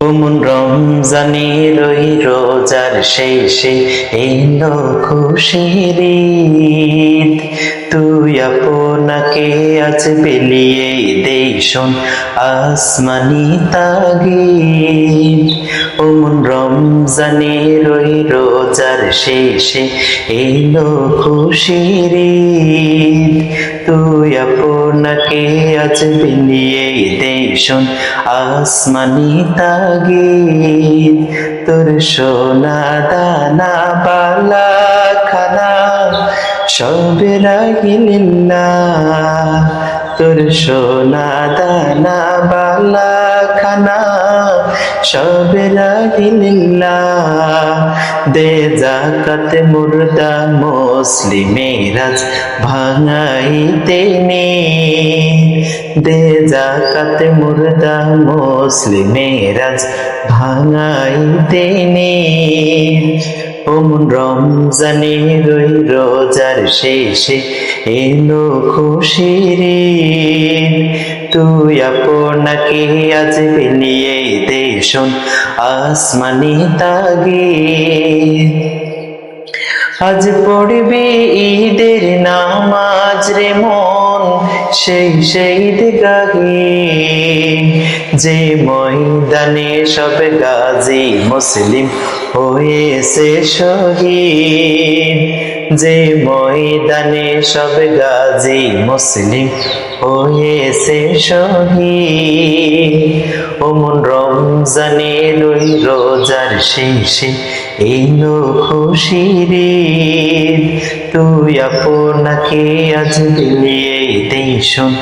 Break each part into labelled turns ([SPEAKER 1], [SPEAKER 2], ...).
[SPEAKER 1] ওমন রমজানের ওই রোজার শেষে এলো খুশির ঈদ। তুই আপনাকে আজ বিলিয়ে দে শোন আসমানি তাগিদ। ওমন রমজানের ওই রোজার শেষে এলো খুশির ঈদ। তুই আপনাকে আজ বিলিয়ে দে শোন আসমানি তাগিদ। তোর সোনা দানা বালা খানা সব রাগিল্লাহ। তোর সোনা দানা বালা খানা সব রাগিল্লাহ। দে যাকাত মুর্দা মুসলিমেরাজ ভাঙাইতে নে। দে যাকাত মুর্দা মুসলিমেরাজ ভাঙাইতে নে। ওমন রমজানের ওই রোজার শেষে এলো খুশির ঈদ। তুই আপনাকে আজ বিলিয়ে দে শোন আসমানি তাগিদ। আজ পড়বি ঈদের নামাজ রে মন সেই ঈদগাহে, যে ময়দানে সব গাজী মুসলিম হয়েছে শহীদ। যে ময়দানে সব গাজী মুসলিম হয়েছে শহীদ। ওমন রমজানের ওই রোজার শেষে এলো খুশির ঈদ। তুই আপনাকে আজ বিলিয়ে দে শোন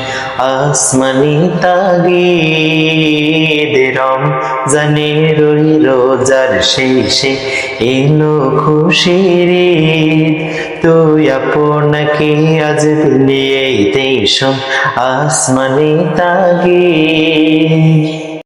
[SPEAKER 1] আসমানি তাগিদ। রমজানের ওই রোজার শেষে এলো খুশির ঈদ। তুই আপনাকে আজ বিলিয়ে দে শোন আসমানি তাগিদ।